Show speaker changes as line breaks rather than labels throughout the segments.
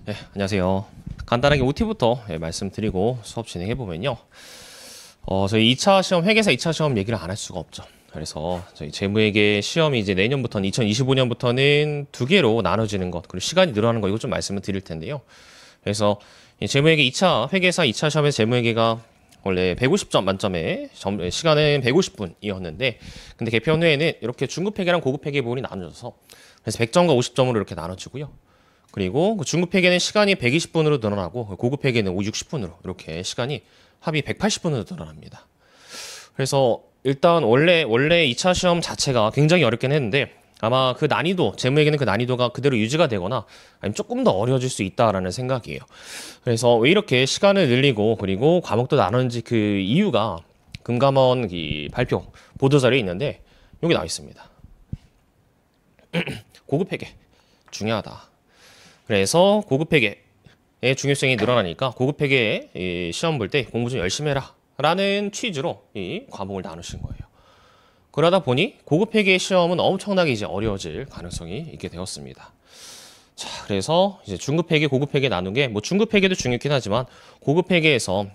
네, 안녕하세요. 간단하게 OT부터 말씀드리고 수업 진행해보면요. 저희 2차 시험, 회계사 2차 시험 얘기를 안 할 수가 없죠. 그래서 저희 재무회계 시험이 이제 내년부터는 2025년부터는 두 개로 나눠지는 것, 그리고 시간이 늘어나는 거 이거 좀 말씀을 드릴 텐데요. 그래서 이 재무회계 2차, 회계사 2차 시험의 재무회계가 원래 150점 만점에 시간은 150분이었는데 근데 개편 후에는 이렇게 중급회계랑 고급회계 부분이 나눠져서 그래서 100점과 50점으로 이렇게 나눠지고요. 그리고 그 중급 회계는 시간이 120분으로 늘어나고 고급 회계는 60분으로 이렇게 시간이 합이 180분으로 늘어납니다. 그래서 일단 원래 2차 시험 자체가 굉장히 어렵긴 했는데 아마 그 난이도, 재무회계는 그 난이도가 그대로 유지가 되거나 아니면 조금 더 어려워질 수 있다라는 생각이에요. 그래서 왜 이렇게 시간을 늘리고 그리고 과목도 나누는지 그 이유가 금감원 이 발표 보도자료에 있는데 여기 나와 있습니다. 고급 회계 중요하다. 그래서 고급 회계의 중요성이 늘어나니까 고급 회계에 시험 볼 때 공부 좀 열심히 해라 라는 취지로 이 과목을 나누신 거예요. 그러다 보니 고급 회계의 시험은 엄청나게 이제 어려워질 가능성이 있게 되었습니다. 자, 그래서 이제 중급 회계, 고급 회계 나눈 게 뭐 중급 회계도 중요하긴 하지만 고급 회계에서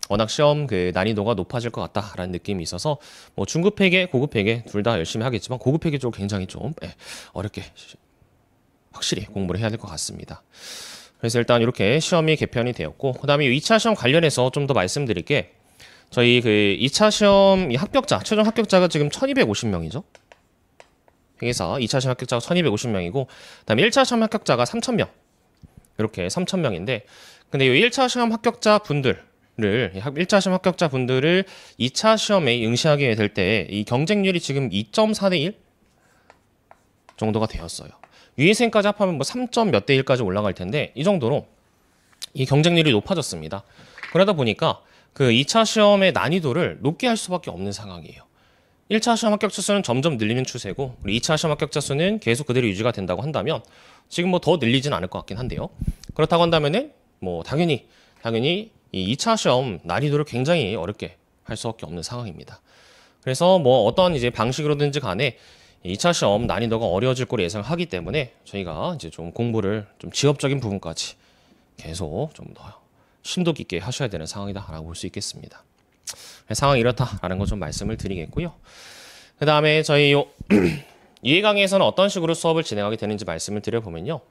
워낙 시험 그 난이도가 높아질 것 같다라는 느낌이 있어서 뭐 중급 회계, 고급 회계 둘 다 열심히 하겠지만 고급 회계 쪽 굉장히 좀 어렵게 확실히 공부를 해야 될 것 같습니다. 그래서 일단 이렇게 시험이 개편이 되었고 그 다음에 2차 시험 관련해서 좀 더 말씀드릴 게 저희 그 2차 시험 합격자, 최종 합격자가 지금 1250명이죠. 회계사 2차 시험 합격자가 1250명이고 그 다음에 1차 시험 합격자가 3000명 이렇게 3000명인데 근데 이 1차 시험 합격자 분들을 1차 시험 합격자 분들을 2차 시험에 응시하게 될 때 이 경쟁률이 지금 2.4대 1 정도가 되었어요. 유예생까지 합하면 뭐 3점 몇 대 1까지 올라갈 텐데 이 정도로 이 경쟁률이 높아졌습니다. 그러다 보니까 그 2차 시험의 난이도를 높게 할 수밖에 없는 상황이에요. 1차 시험 합격자 수는 점점 늘리는 추세고 우리 2차 시험 합격자 수는 계속 그대로 유지가 된다고 한다면 지금 뭐 더 늘리진 않을 것 같긴 한데요. 그렇다고 한다면은 뭐 당연히 이 2차 시험 난이도를 굉장히 어렵게 할 수밖에 없는 상황입니다. 그래서 뭐 어떤 이제 방식으로든지 간에 2차 시험 난이도가 어려워질 거로 예상하기 때문에 저희가 이제 좀 공부를 좀 지엽적인 부분까지 계속 좀 더 심도 깊게 하셔야 되는 상황이다라고 볼 수 있겠습니다. 상황이 이렇다라는 거 좀 말씀을 드리겠고요. 그 다음에 저희 이해 강의에서는 어떤 식으로 수업을 진행하게 되는지 말씀을 드려보면요.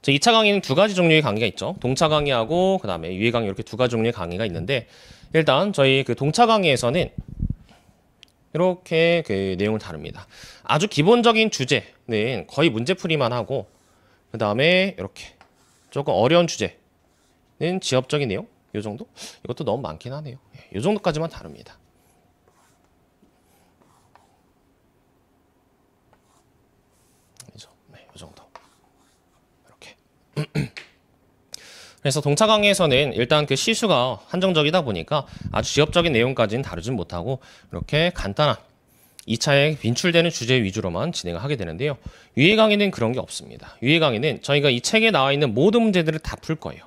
저 2차 강의는 두 가지 종류의 강의가 있죠. 동차 강의하고 그 다음에 유해 강의 이렇게 두 가지 종류의 강의가 있는데 일단 저희 그 동차 강의에서는 이렇게 그 내용을 다룹니다. 아주 기본적인 주제는 거의 문제풀이만 하고 그 다음에 이렇게 조금 어려운 주제는 지엽적인 내용 이 정도? 이것도 너무 많긴 하네요. 이 정도까지만 다룹니다. 네, 이 정도. 이렇게. 그래서 동차 강의에서는 일단 그 시수가 한정적이다 보니까 아주 지엽적인 내용까지는 다루진 못하고 이렇게 간단한 2차에 빈출되는 주제 위주로만 진행을 하게 되는데요. 유해 강의는 그런 게 없습니다. 유해 강의는 저희가 이 책에 나와 있는 모든 문제들을 다 풀 거예요.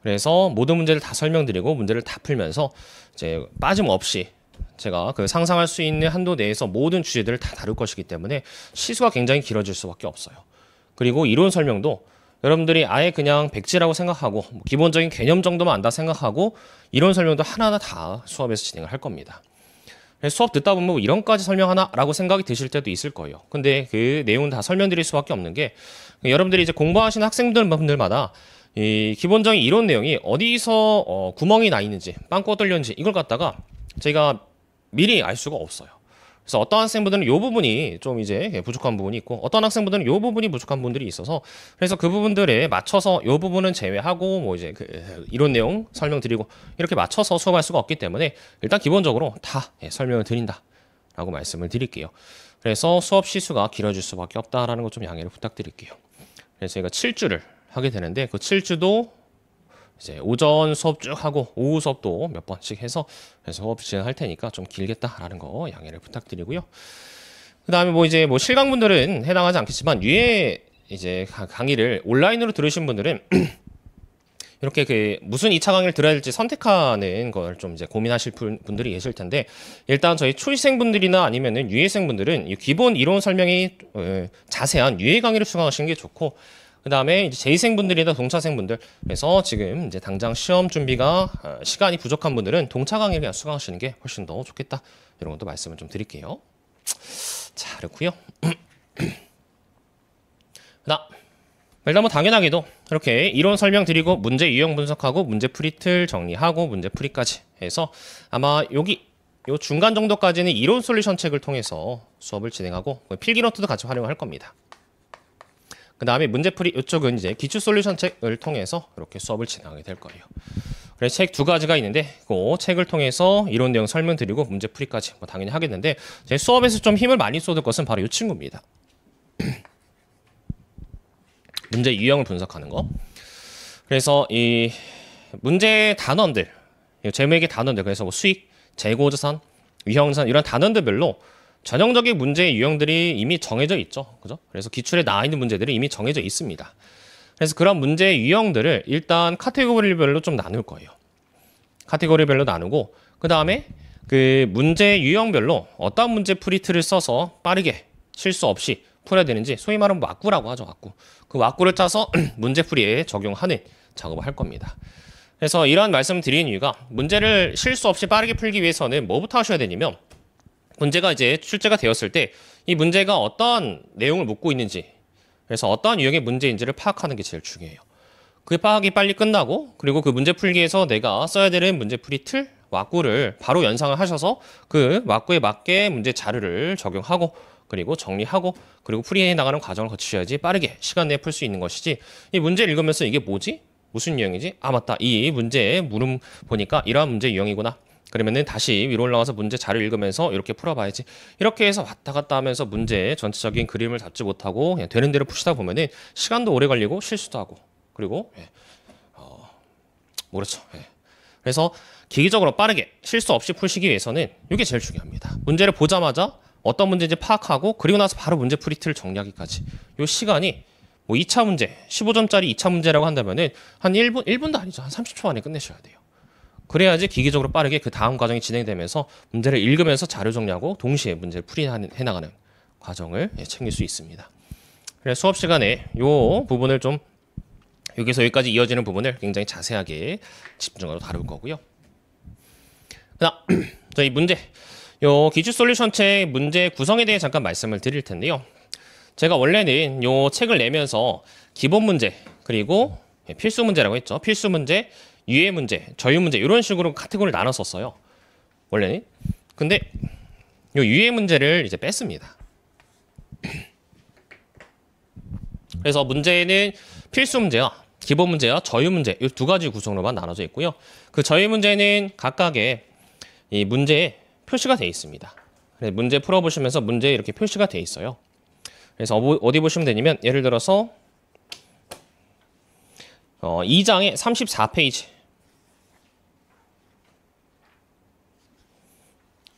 그래서 모든 문제를 다 설명드리고 문제를 다 풀면서 이제 빠짐없이 제가 그 상상할 수 있는 한도 내에서 모든 주제들을 다 다룰 것이기 때문에 시수가 굉장히 길어질 수밖에 없어요. 그리고 이론 설명도 여러분들이 아예 그냥 백지라고 생각하고 기본적인 개념 정도만 안다 생각하고 이론 설명도 하나하나 다 수업에서 진행을 할 겁니다. 수업 듣다 보면 뭐 이런까지 설명하나? 라고 생각이 드실 때도 있을 거예요. 근데 그 내용은 다 설명드릴 수밖에 없는 게 여러분들이 이제 공부하시는 학생들마다 이 기본적인 이론 내용이 어디서 구멍이 나 있는지 빵꾸가 뚫렸는지 이걸 갖다가 저희가 미리 알 수가 없어요. 그래서 어떤 학생분들은 이 부분이 좀 이제 부족한 부분이 있고 어떤 학생분들은 이 부분이 부족한 부분들이 있어서 그래서 그 부분들에 맞춰서 이 부분은 제외하고 뭐 이제 그 이론 내용 설명드리고 이렇게 맞춰서 수업할 수가 없기 때문에 일단 기본적으로 다 설명을 드린다라고 말씀을 드릴게요. 그래서 수업 시수가 길어질 수밖에 없다라는 것 좀 양해를 부탁드릴게요. 그래서 저희가 7주를 하게 되는데 그 7주도 이제 오전 수업 쭉 하고 오후 수업도 몇 번씩 해서 수업 진행할 테니까 좀 길겠다라는 거 양해를 부탁드리고요. 그 다음에 뭐 이제 뭐 실강분들은 해당하지 않겠지만 위에 이제 강의를 온라인으로 들으신 분들은 이렇게 그 무슨 2차 강의를 들어야 될지 선택하는 걸 좀 이제 고민하실 분들이 계실 텐데, 일단 저희 초시생분들이나 아니면은 유예생분들은 이 기본 이론 설명이 자세한 유예 강의를 수강하시는 게 좋고, 그 다음에 이제 제2생분들이나 동차생분들, 그래서 지금 이제 당장 시험 준비가 시간이 부족한 분들은 동차 강의를 그냥 수강하시는 게 훨씬 더 좋겠다, 이런 것도 말씀을 좀 드릴게요. 자, 그렇고요. 그다음 일단 뭐 당연하게도 이렇게 이론 설명드리고 문제 유형 분석하고 문제 풀이 틀 정리하고 문제 풀이까지 해서 아마 여기 요 중간 정도까지는 이론 솔루션 책을 통해서 수업을 진행하고 필기 노트도 같이 활용할 겁니다. 그 다음에 문제 풀이 이쪽은 이제 기출 솔루션 책을 통해서 이렇게 수업을 진행하게 될 거예요. 그래서 책 두 가지가 있는데 그 책을 통해서 이론 내용 설명드리고 문제 풀이까지 뭐 당연히 하겠는데, 제 수업에서 좀 힘을 많이 쏟을 것은 바로 이 친구입니다. 문제 유형을 분석하는 거. 그래서 이 문제 단원들, 제목의 단원들, 그래서 뭐 수익, 재고자산, 위험자산 이런 단원들별로 전형적인 문제의 유형들이 이미 정해져 있죠. 그죠? 그래서 기출에 나와 있는 문제들이 이미 정해져 있습니다. 그래서 그런 문제의 유형들을 일단 카테고리별로 좀 나눌 거예요. 카테고리별로 나누고, 그 다음에 그 문제 유형별로 어떤 문제 풀이틀을 써서 빠르게 실수 없이 풀어야 되는지, 소위 말하면 왁구라고 하죠. 왁구. 그 왁구를 짜서 문제풀이에 적용하는 작업을 할 겁니다. 그래서 이런 말씀을 드리는 이유가, 문제를 실수 없이 빠르게 풀기 위해서는 뭐부터 하셔야 되냐면, 문제가 이제 출제가 되었을 때 이 문제가 어떤 내용을 묻고 있는지, 그래서 어떤 유형의 문제인지를 파악하는 게 제일 중요해요. 그 파악이 빨리 끝나고, 그리고 그 문제 풀기에서 내가 써야 되는 문제풀이 틀, 왁구를 바로 연상을 하셔서 그 왁구에 맞게 문제 자료를 적용하고, 그리고 정리하고, 그리고 풀이해 나가는 과정을 거치셔야지 빠르게 시간 내에 풀 수 있는 것이지, 이 문제를 읽으면서 이게 뭐지? 무슨 유형이지? 아 맞다, 이 문제의 물음 보니까 이러한 문제 유형이구나, 그러면은 다시 위로 올라가서 문제 자료 읽으면서 이렇게 풀어봐야지, 이렇게 해서 왔다 갔다 하면서 문제의 전체적인 그림을 잡지 못하고 그냥 되는 대로 푸시다 보면은 시간도 오래 걸리고 실수도 하고, 그리고 모르죠. 그래서 기기적으로 빠르게 실수 없이 풀시기 위해서는 이게 제일 중요합니다. 문제를 보자마자 어떤 문제인지 파악하고, 그리고 나서 바로 문제 풀이 틀을 정리하기까지 이 시간이 뭐 2차 문제 15점짜리 2차 문제라고 한다면은 한 1분도 아니죠. 한 30초 안에 끝내셔야 돼요. 그래야지 기기적으로 빠르게 그 다음 과정이 진행되면서 문제를 읽으면서 자료 정리하고 동시에 문제를 풀이해 나가는 과정을 챙길 수 있습니다. 그래서 수업 시간에 이 부분을 좀, 여기서 여기까지 이어지는 부분을 굉장히 자세하게 집중적으로 다룰 거고요. 그다음 저희 문제, 요 기출 솔루션 책 문제 구성에 대해 잠깐 말씀을 드릴 텐데요. 제가 원래는 요 책을 내면서 기본 문제, 그리고 필수 문제라고 했죠. 필수 문제, 유예 문제, 저유 문제 이런 식으로 카테고리를 나눴었어요. 원래는. 근데 요 유예 문제를 이제 뺐습니다. 그래서 문제는 필수 문제와 기본 문제와 저유 문제 이 두 가지 구성으로만 나눠져 있고요. 그 저유 문제는 각각의 이 문제에 표시가 되어 있습니다. 문제 풀어보시면서 문제에 이렇게 표시가 되어 있어요. 그래서 어디 보시면 되냐면, 예를 들어서 2장의 34페이지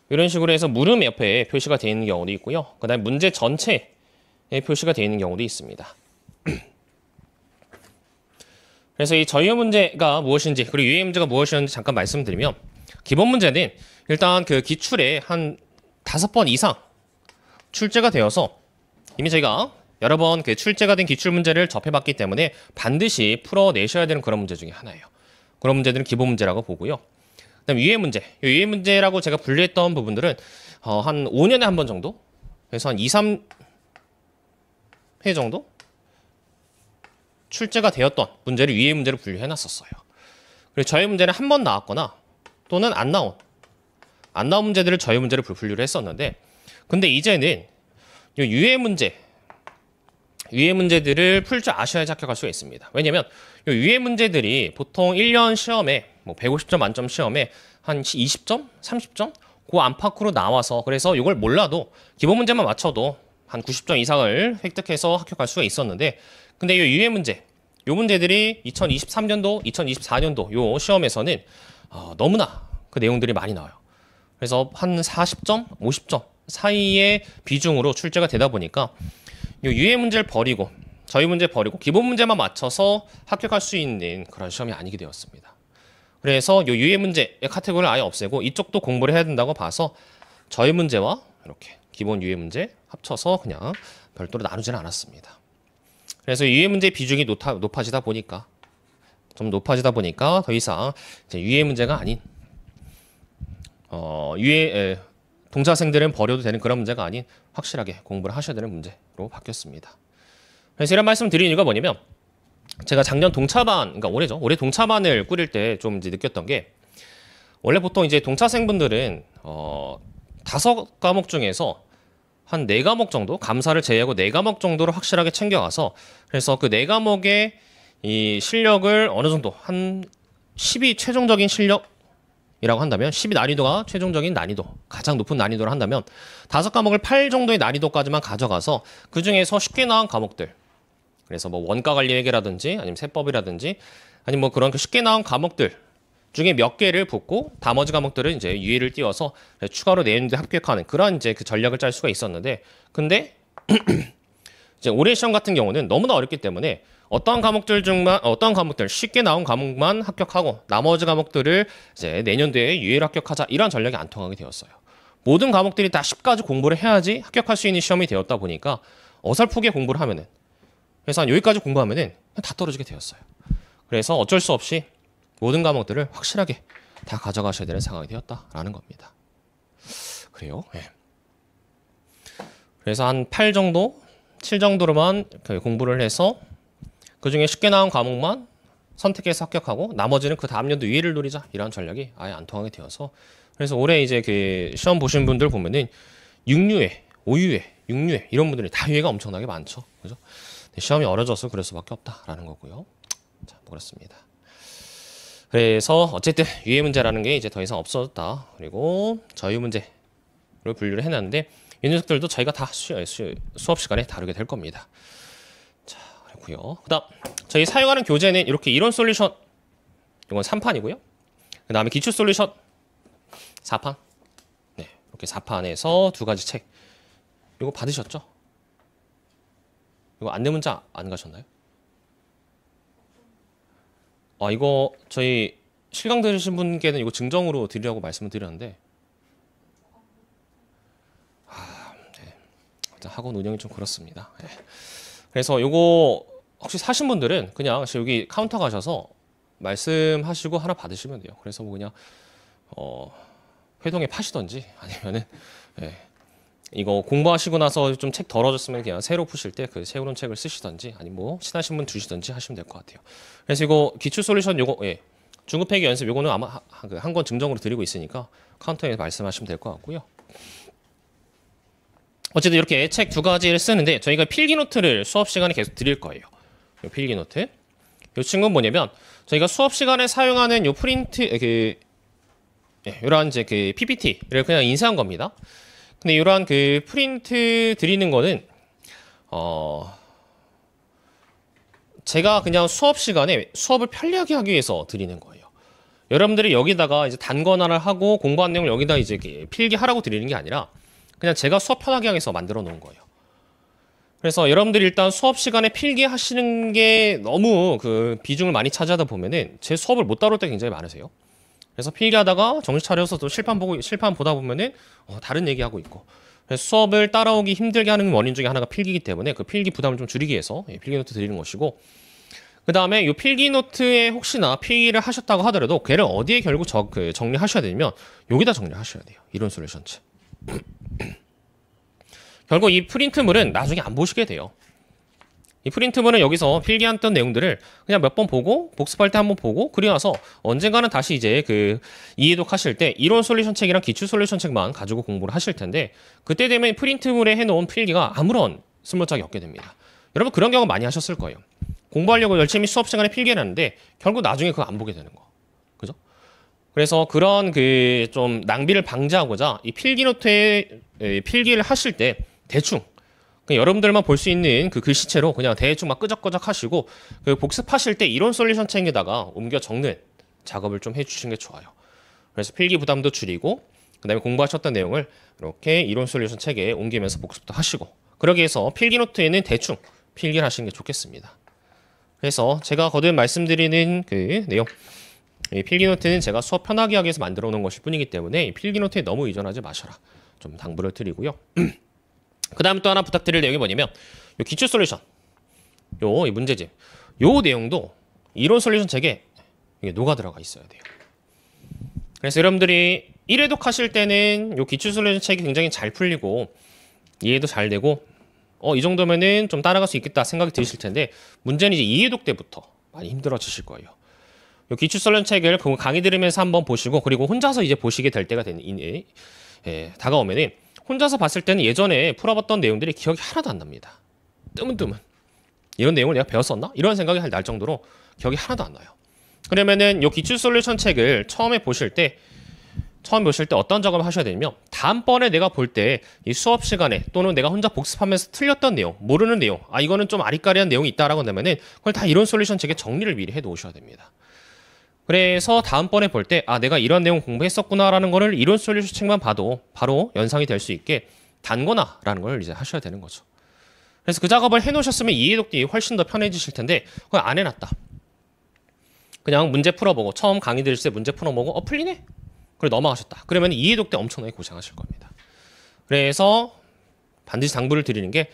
이런 식으로 해서 물음 옆에 표시가 되어 있는 경우도 있고요. 그 다음에 문제 전체에 표시가 되어 있는 경우도 있습니다. 그래서 이 저유 문제가 무엇인지, 그리고 유예 문제가 무엇이었는지 잠깐 말씀드리면, 기본 문제는 일단 그 기출에 한 5번 이상 출제가 되어서 이미 저희가 여러 번 그 출제가 된 기출 문제를 접해봤기 때문에 반드시 풀어내셔야 되는 그런 문제 중에 하나예요. 그런 문제들은 기본 문제라고 보고요. 그다음 유예 문제, 유예 문제라고 제가 분류했던 부분들은 한 5년에 한 번 정도, 그래서 한 2, 3회 정도 출제가 되었던 문제를 유예 문제로 분류해놨었어요. 그리고 저유 문제는 한 번 나왔거나 또는 안 나온 문제들을 저유 문제로 분류를 했었는데, 근데 이제는 이 유예 문제들을 풀 줄 아셔야지 합격할 수가 있습니다. 왜냐면 이 유예 문제들이 보통 1년 시험에 뭐 150점 만점 시험에 한 20점, 30점 그 안팎으로 나와서, 그래서 이걸 몰라도 기본 문제만 맞춰도 한 90점 이상을 획득해서 합격할 수가 있었는데, 근데 이 유예 문제, 요 문제들이 2023년도, 2024년도 요 시험에서는 너무나 그 내용들이 많이 나와요. 그래서 한 40점, 50점 사이의 비중으로 출제가 되다 보니까 요 유예 문제를 버리고 저희 문제 버리고 기본 문제만 맞춰서 합격할 수 있는 그런 시험이 아니게 되었습니다. 그래서 요 유예 문제의 카테고리를 아예 없애고 이쪽도 공부를 해야 된다고 봐서 저희 문제와 이렇게 기본 유예 문제 합쳐서 그냥 별도로 나누지는 않았습니다. 그래서 유예 문제 비중이 높아지다 보니까 더 이상 이제 유예 문제가 아닌 동사생들은 버려도 되는 그런 문제가 아닌 확실하게 공부를 하셔야 되는 문제로 바뀌었습니다. 그래서 이런 말씀 드리는 이유가 뭐냐면 제가 작년 동차반, 그러니까 올해죠. 올해 동차반을 꾸릴 때 좀 이제 느꼈던 게 원래 보통 이제 동차생분들은 5과목 중에서 한 4과목 정도, 감사를 제외하고 4과목 정도를 확실하게 챙겨가서 그래서 그 4과목의 이 실력을 어느 정도 한 10이 최종적인 실력이라고 한다면 10이 난이도가 최종적인 난이도, 가장 높은 난이도를 한다면 5과목을 8 정도의 난이도까지만 가져가서 그 중에서 쉽게 나온 과목들, 그래서 뭐 원가 관리 회계라든지 아니면 세법이라든지 아니면 뭐 그런 쉽게 나온 과목들 중에 몇 개를 붙고 나머지 과목들은 이제 유예를 띄워서 추가로 내년도에 합격하는 그런 이제 그 전략을 짤 수가 있었는데, 근데 이제 올해 시험 같은 경우는 너무나 어렵기 때문에 어떤 과목들 쉽게 나온 과목만 합격하고 나머지 과목들을 이제 내년도에 유예를 합격하자 이런 전략이 안 통하게 되었어요. 모든 과목들이 다 10까지 공부를 해야지 합격할 수 있는 시험이 되었다 보니까 어설프게 공부를 하면은 그래서 한 여기까지 공부하면은 다 떨어지게 되었어요. 그래서 어쩔 수 없이 모든 과목들을 확실하게 다 가져가셔야 되는 상황이 되었다라는 겁니다. 그래요. 네. 그래서 한 8 정도, 7 정도로만 공부를 해서 그 중에 쉽게 나온 과목만 선택해서 합격하고 나머지는 그 다음 연도 유예를 노리자 이런 전략이 아예 안 통하게 되어서 그래서 올해 이제 그 시험 보신 분들 보면은 6유예, 5유예, 6유예 이런 분들이 다 유예가 엄청나게 많죠. 그죠? 시험이 어려져서 그럴 수밖에 없다라는 거고요. 자, 그렇습니다. 그래서 어쨌든 유예 문제라는 게 이제 더 이상 없어졌다. 그리고 저희 문제로 분류를 해놨는데 이 녀석들도 저희가 다 수업 시간에 다루게 될 겁니다. 자, 그렇고요. 그다음 저희 사용하는 교재는 이렇게 이론 솔루션 이건 3판이고요. 그 다음에 기출 솔루션 4판. 네, 이렇게 4판에서 2가지 책. 이거 받으셨죠? 이거 안내 문자 안 가셨나요? 이거 저희 실강 들으신 분께는 이거 증정으로 드리라고 말씀을 드렸는데 네. 학원 운영이 좀 그렇습니다. 네. 그래서 이거 혹시 사신 분들은 그냥 여기 카운터 가셔서 말씀하시고 하나 받으시면 돼요. 그래서 뭐 그냥 회동에 파시던지 아니면은 네. 이거 공부하시고 나서 좀 책 덜어졌으면 그냥 새로 푸실 때 그 새로운 책을 쓰시던지 아니면 뭐 친하신 분 주시던지 하시면 될 것 같아요. 그래서 이거 기출 솔루션 요거 중급회계 연습 요거는 아마 한 권 증정으로 드리고 있으니까 카운터에 말씀하시면 될 것 같고요. 어쨌든 이렇게 책 2가지를 쓰는데 저희가 필기노트를 수업 시간에 계속 드릴 거예요. 요 필기노트. 이 친구는 뭐냐면 저희가 수업 시간에 사용하는 요 프린트 이러한 이제 그 PPT를 그냥 인쇄한 겁니다. 근데 이러한 그 프린트 드리는 거는 제가 그냥 수업 시간에 수업을 편리하게 하기 위해서 드리는 거예요. 여러분들이 여기다가 이제 단권화를 하고 공부한 내용을 여기다 이제 필기하라고 드리는 게 아니라 그냥 제가 수업 편하게 하기 위해서 만들어 놓은 거예요. 그래서 여러분들이 일단 수업 시간에 필기하시는 게 너무 그 비중을 많이 차지하다 보면은 제 수업을 못 다룰 때 굉장히 많으세요. 그래서 필기하다가 정신 차려서 또 실판 보다 보면은 다른 얘기하고 있고. 그래서 수업을 따라오기 힘들게 하는 원인 중에 하나가 필기이기 때문에 그 필기 부담을 좀 줄이기 위해서 필기노트 드리는 것이고, 그 다음에 이 필기노트에 혹시나 필기를 하셨다고 하더라도 걔를 어디에 결국 정리하셔야 되냐면 여기다 정리하셔야 돼요. 이론 솔루션 책. 결국 이 프린트물은 나중에 안 보시게 돼요. 이 프린트물은 여기서 필기했던 내용들을 그냥 몇 번 보고 복습할 때 한번 보고 그리고 나서 언젠가는 다시 이제 그 이해독 하실 때 이론 솔루션 책이랑 기출 솔루션 책만 가지고 공부를 하실 텐데 그때 되면 프린트물에 해놓은 필기가 아무런 쓸모짝이 없게 됩니다. 여러분 그런 경우 많이 하셨을 거예요. 공부하려고 열심히 수업 시간에 필기를 하는데 결국 나중에 그거 안 보게 되는 거. 그죠? 그래서 그런 그 좀 낭비를 방지하고자 이 필기노트에 필기를 하실 때 대충 여러분들만 볼 수 있는 그 글씨체로 그냥 대충 막 끄적끄적 하시고 그 복습하실 때 이론 솔루션 책에다가 옮겨 적는 작업을 좀 해주시는 게 좋아요. 그래서 필기 부담도 줄이고 그 다음에 공부하셨던 내용을 이렇게 이론 솔루션 책에 옮기면서 복습도 하시고 그러기 위해서 필기 노트에는 대충 필기를 하시는 게 좋겠습니다. 그래서 제가 거듭 말씀드리는 그 내용, 이 필기노트는 제가 수업 편하게 하기 위해서 만들어 놓은 것일 뿐이기 때문에 이 필기노트에 너무 의존하지 마셔라. 좀 당부를 드리고요. 그 다음 또 하나 부탁드릴 내용이 뭐냐면 요 기출 솔루션, 요 이 문제집, 요 내용도 이론 솔루션 책에 이게 녹아 들어가 있어야 돼요. 그래서 여러분들이 1회독 하실 때는 요 기출 솔루션 책이 굉장히 잘 풀리고 이해도 잘 되고 이 정도면은 좀 따라갈 수 있겠다 생각이 드실 텐데 문제는 이제 2회독 때부터 많이 힘들어지실 거예요. 요 기출 솔루션 책을 강의 들으면서 한번 보시고 그리고 혼자서 이제 보시게 될 때가 다가오면은 혼자서 봤을 때는 예전에 풀어봤던 내용들이 기억이 하나도 안 납니다. 뜨문뜨문. 이런 내용을 내가 배웠었나? 이런 생각이 날 정도로 기억이 하나도 안 나요. 그러면은 요 기출 솔루션 책을 처음에 보실 때 어떤 작업을 하셔야 되냐면 다음번에 내가 볼 때 이 수업 시간에 또는 내가 혼자 복습하면서 틀렸던 내용, 모르는 내용, 이거는 좀 아리까리한 내용이 있다라고 한다면은 그걸 다 이론 솔루션 책에 정리를 미리 해 놓으셔야 됩니다. 그래서 다음번에 볼 때 내가 이런 내용 공부했었구나라는 거를 이론 솔루션 책만 봐도 바로 연상이 될 수 있게 단거나라는 걸 이제 하셔야 되는 거죠. 그래서 그 작업을 해 놓으셨으면 이해독이 훨씬 더 편해지실 텐데 그걸 안 해놨다. 그냥 문제 풀어보고 처음 강의 들을 때 문제 풀어보고 풀리네? 그래 넘어가셨다. 그러면 이해독 때 엄청나게 고생하실 겁니다. 그래서 반드시 당부를 드리는 게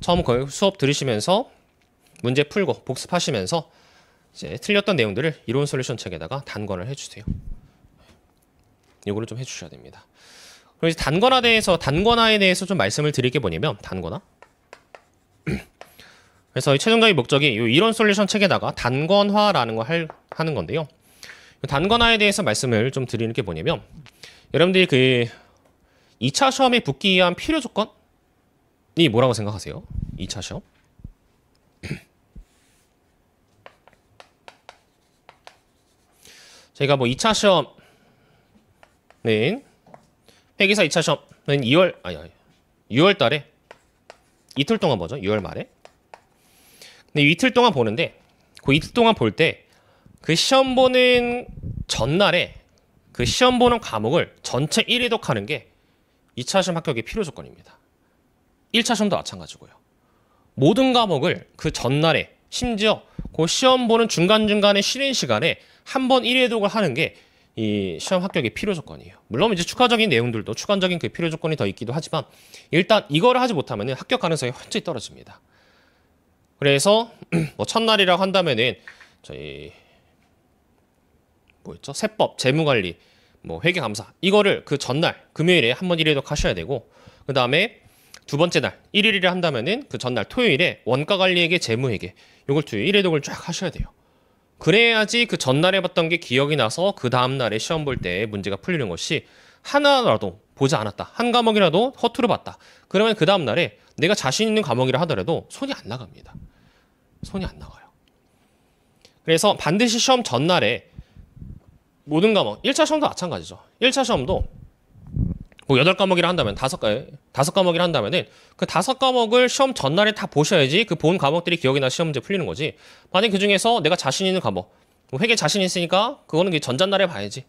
처음 수업 들으시면서 문제 풀고 복습하시면서 이제 틀렸던 내용들을 이론 솔루션 책에다가 단권을 해주세요. 이거를 좀 해주셔야 됩니다. 그리고 이제 단권화에 대해서 좀 말씀을 드릴 게 뭐냐면 단권화. 그래서 이 최종적인 목적이 이 이론 솔루션 책에다가 단권화라는 걸 하는 건데요. 단권화에 대해서 말씀을 좀 드리는 게 뭐냐면 여러분들이 그 2차 시험에 붙기 위한 필요 조건이 뭐라고 생각하세요? 2차 시험? 저희가 뭐 2차 시험은 회계사 2차 시험은 6월 달에 이틀 동안 보죠. 6월 말에. 근데 이틀 동안 보는데 그 이틀 동안 볼 때 그 시험 보는 전날에 그 시험 보는 과목을 전체 1회독 하는 게 2차 시험 합격의 필요 조건입니다. 1차 시험도 마찬가지고요. 모든 과목을 그 전날에 심지어 그 시험 보는 중간중간에 쉬는 시간에 한 번 1회독을 하는 게 이 시험 합격의 필요 조건이에요. 물론 이제 추가적인 내용들도 추가적인 그 필요 조건이 더 있기도 하지만 일단 이거를 하지 못하면 합격 가능성이 완전히 떨어집니다. 그래서 뭐 첫날이라고 한다면은 저희 뭐였죠? 세법, 재무관리, 뭐 회계감사 이거를 그 전날 금요일에 한 번 1회독 하셔야 되고 그 다음에 두 번째 날 1일이라 한다면은 그 전날 토요일에 원가관리회계, 재무회계 요걸 1회독을 쫙 하셔야 돼요. 그래야지 그 전날에 봤던 게 기억이 나서 그 다음날에 시험 볼 때 문제가 풀리는 것이 하나라도 보지 않았다. 한 과목이라도 허투루 봤다. 그러면 그 다음날에 내가 자신 있는 과목이라 하더라도 손이 안 나갑니다. 손이 안 나가요. 그래서 반드시 시험 전날에 모든 과목, 1차 시험도 마찬가지죠. 1차 시험도 뭐 8과목이라 한다면 5과목이라 한다면은 그 5과목을 시험 전날에 다 보셔야지 그 본 과목들이 기억이 나 시험 문제 풀리는 거지. 만약 그 중에서 내가 자신 있는 과목, 뭐 회계 자신 있으니까 그거는 그 전전날에 봐야지.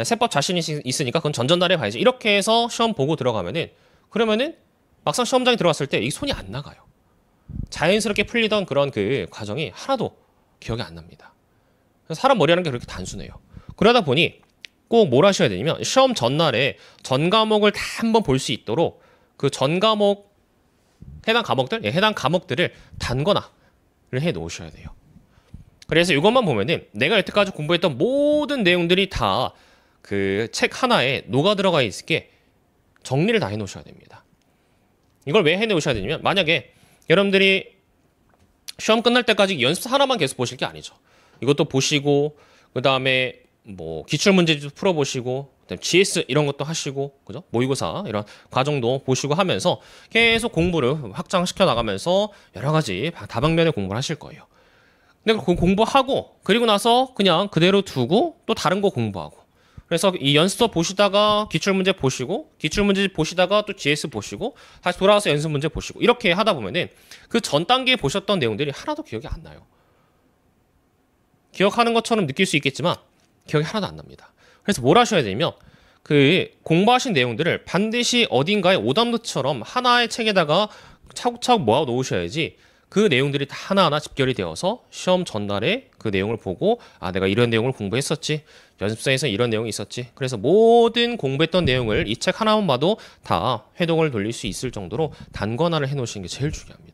세법 자신 있으니까 그건 전전날에 봐야지. 이렇게 해서 시험 보고 들어가면은 그러면은 막상 시험장에 들어갔을 때 이 손이 안 나가요. 자연스럽게 풀리던 그런 그 과정이 하나도 기억이 안 납니다. 사람 머리라는 게 그렇게 단순해요. 그러다 보니 꼭 뭘 하셔야 되냐면 시험 전날에 전 과목을 다 한번 볼 수 있도록 그 전 과목 해당 과목들을 단거나를 해 놓으셔야 돼요. 그래서 이것만 보면은 내가 여태까지 공부했던 모든 내용들이 다 그 책 하나에 녹아 들어가 있게 정리를 다 해 놓으셔야 됩니다. 이걸 왜 해 놓으셔야 되냐면 만약에 여러분들이 시험 끝날 때까지 연습 하나만 계속 보실 게 아니죠. 이것도 보시고 그 다음에 뭐 기출문제도 풀어보시고 그다음에 GS 이런 것도 하시고 그죠? 모의고사 이런 과정도 보시고 하면서 계속 공부를 확장시켜 나가면서 여러 가지 다방면의 공부를 하실 거예요. 근데 그 공부하고 그리고 나서 그냥 그대로 두고 또 다른 거 공부하고 그래서 이 연습서 보시다가 기출문제 보시고 기출문제 보시다가 또 GS 보시고 다시 돌아와서 연습문제 보시고 이렇게 하다 보면은 그 전 단계에 보셨던 내용들이 하나도 기억이 안 나요. 기억하는 것처럼 느낄 수 있겠지만 기억이 하나도 안 납니다. 그래서 뭘 하셔야 되냐면 그 공부하신 내용들을 반드시 어딘가에 오답노트처럼 하나의 책에다가 차곡차곡 모아 놓으셔야지 그 내용들이 다 하나하나 집결이 되어서 시험 전날에 그 내용을 보고 아 내가 이런 내용을 공부했었지. 연습서에서 이런 내용이 있었지. 그래서 모든 공부했던 내용을 이 책 하나만 봐도 다 회독을 돌릴 수 있을 정도로 단권화를 해놓으시는 게 제일 중요합니다.